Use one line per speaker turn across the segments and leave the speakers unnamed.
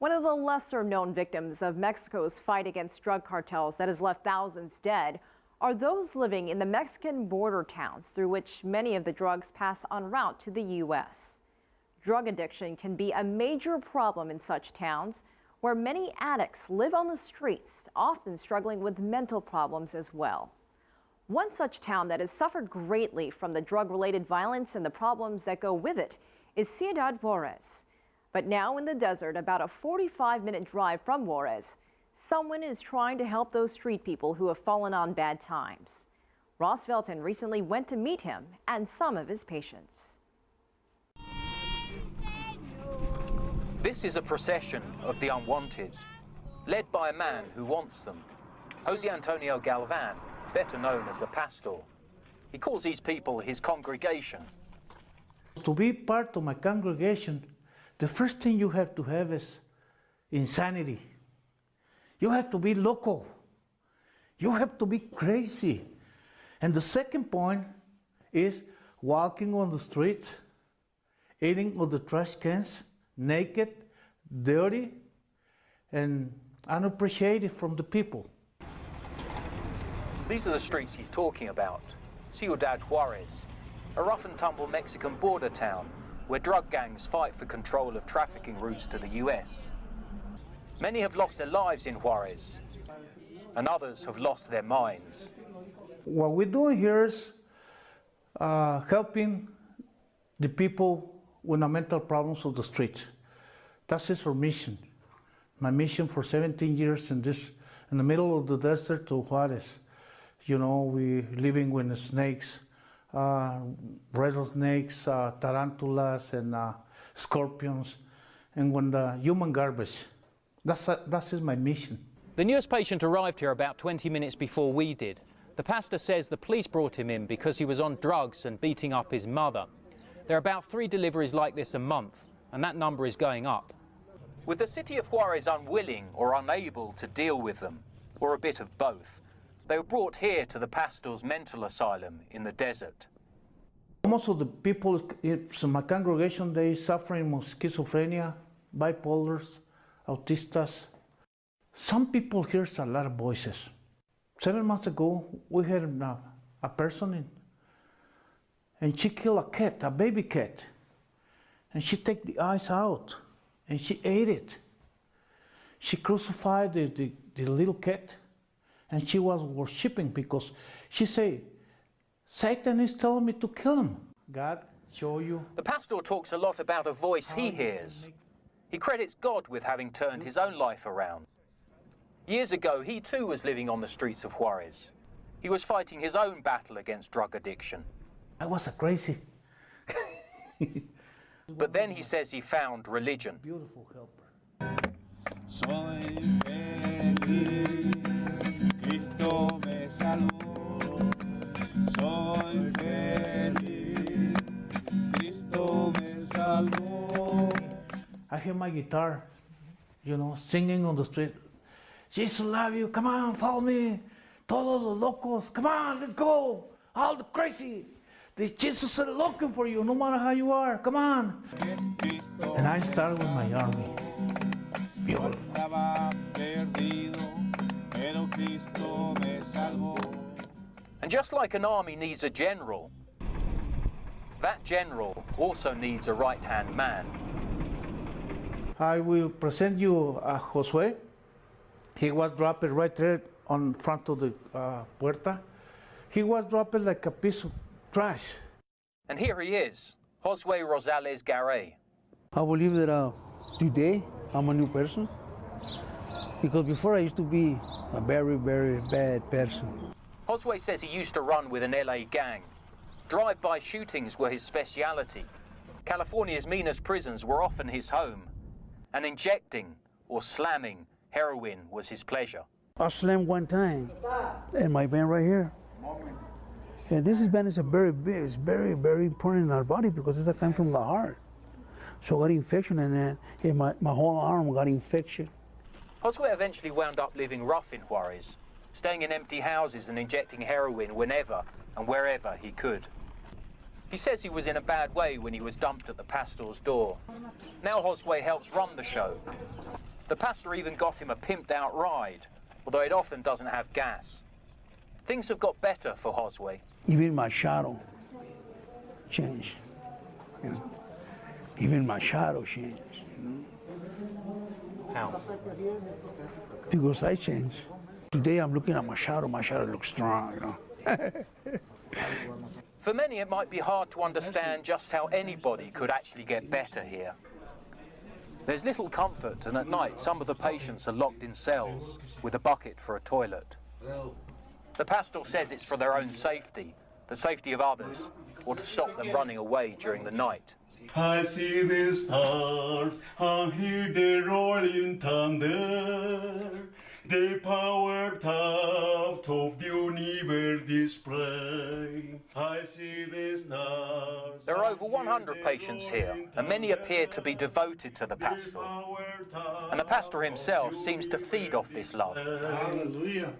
One of the lesser-known victims of Mexico's fight against drug cartels that has left thousands dead are those living in the Mexican border towns through which many of the drugs pass en route to the U.S. Drug addiction can be a major problem in such towns, where many addicts live on the streets, often struggling with mental problems as well. One such town that has suffered greatly from the drug-related violence and the problems that go with it is Ciudad Juarez. But now in the desert, about a 45-minute drive from Juarez, someone is trying to help those street people who have fallen on bad times. Ross Velton recently went to meet him and some of his patients.
This is a procession of the unwanted, led by a man who wants them, Jose Antonio Galvan, better known as a pastor. He calls these people his congregation.
To be part of my congregation, the first thing you have to have is insanity. You have to be local. You have to be crazy. And the second point is walking on the streets, eating on the trash cans, naked, dirty, and unappreciated from the people.
These are the streets he's talking about. Ciudad Juarez, a rough-and-tumble Mexican border town where drug gangs fight for control of trafficking routes to the US. Many have lost their lives in Juarez, and others have lost their minds.
What we're doing here is helping the people with the mental problems of the streets. That's our mission. My mission for 17 years in the middle of the desert to Juarez. You know, we living with snakes, rattlesnakes, tarantulas, and scorpions, and when the human garbage. That is my mission.
The newest patient arrived here about 20 minutes before we did. The pastor says the police brought him in because he was on drugs and beating up his mother. There are about 3 deliveries like this a month, and that number is going up. With the city of Juarez unwilling or unable to deal with them, or a bit of both, they were brought here to the pastor's mental asylum in the desert.
Most of the people in my congregation, they suffering from schizophrenia, bipolars, autistas. Some people hear a lot of voices. 7 months ago, we had a person in, and she killed a cat, a baby cat. And she took the eyes out, and she ate it. She crucified the little cat, and she was worshiping because she said, Satan is telling me to kill him. God, show you.
The pastor talks a lot about a voice he hears. He credits God with having turned his own life around. Years ago, he too was living on the streets of Juarez. He was fighting his own battle against drug addiction.
I was crazy.
But then he says he found religion.
Beautiful helper.
Soy feliz, Cristo me salvó. Soy feliz, Cristo me salvó.
I hear my guitar, you know, singing on the street. Jesus love you, come on, follow me. Todos los locos, come on, let's go. All the crazy. The Jesus is looking for you, no matter how you are, come on. And I started with my army. Beautiful.
And just like an army needs a general, that general also needs a right-hand man.
I will present you Josue. He was dropped right there on front of the puerta. He was dropped like a piece of trash.
And here he is, Josue Rosales Garay.
I believe that today I'm a new person, because before I used to be a very, very bad person.
Josue says he used to run with an LA gang. Drive-by shootings were his speciality. California's meanest prisons were often his home. And injecting or slamming heroin was his pleasure.
I slammed one time, and my vein right here. And this vein is very big. It's very, very important in our body because it's a kind from the heart. So I got infection, and then my whole arm got infection.
Josue eventually wound up living rough in Juarez, staying in empty houses and injecting heroin whenever and wherever he could. He says he was in a bad way when he was dumped at the pastor's door. Now Josue helps run the show. The pastor even got him a pimped-out ride, although it often doesn't have gas. Things have got better for Josue.
Even my shadow changed. You know? Even my shadow changed. You know?
How?
Because I changed. Today I'm looking at my shadow looks strong, you know.
For many, it might be hard to understand just how anybody could actually get better here. There's little comfort, and at night some of the patients are locked in cells with a bucket for a toilet. The pastor says it's for their own safety, the safety of others, or to stop them running away during the night.
I see the stars, I hear the rolling thunder, the power thought of the universe display. I see the stars.
There are over 100 patients here, and many appear to be devoted to the pastor. And the pastor himself seems to feed off this love.
Hallelujah.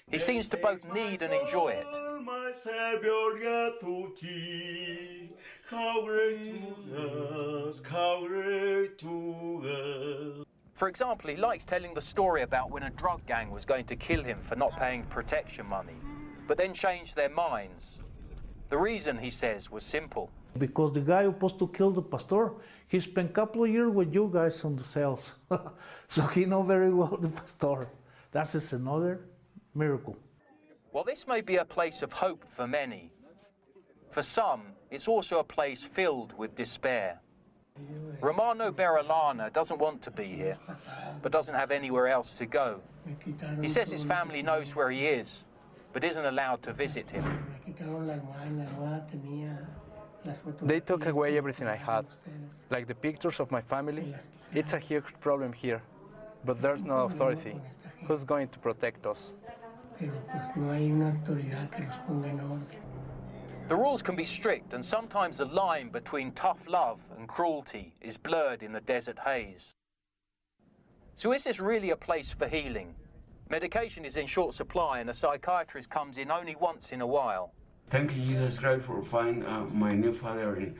He seems to both need and enjoy it.
My Savior got to thee. How great to us, how great to us.
For example, he likes telling the story about when a drug gang was going to kill him for not paying protection money, but then changed their minds. The reason, he says, was simple.
Because the guy who was supposed to kill the pastor, he spent a couple of years with you guys on the cells. So he know very well the pastor. That's just another miracle.
Well, this may be a place of hope for many. For some, it's also a place filled with despair. Romano Berolana doesn't want to be here, but doesn't have anywhere else to go. He says his family knows where he is, but isn't allowed to visit him.
They took away everything I had, like the pictures of my family. It's a huge problem here, but there's no authority. Who's going to protect us?
The rules can be strict, and sometimes the line between tough love and cruelty is blurred in the desert haze. So is this really a place for healing? Medication is in short supply, and a psychiatrist comes in only once in a while.
Thank you, Jesus Christ, for finding my new father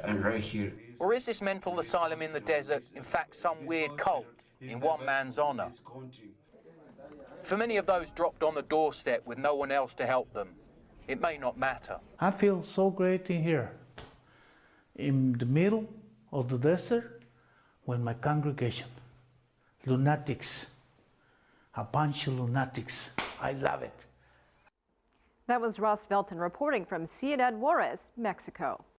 and right here.
Or is this mental asylum in the desert, in fact, some weird cult in one man's honor? For many of those dropped on the doorstep with no one else to help them, it may not matter.
I feel so great in here, in the middle of the desert, with my congregation, lunatics, a bunch of lunatics. I love it.
That was Ross Velton reporting from Ciudad Juarez, Mexico.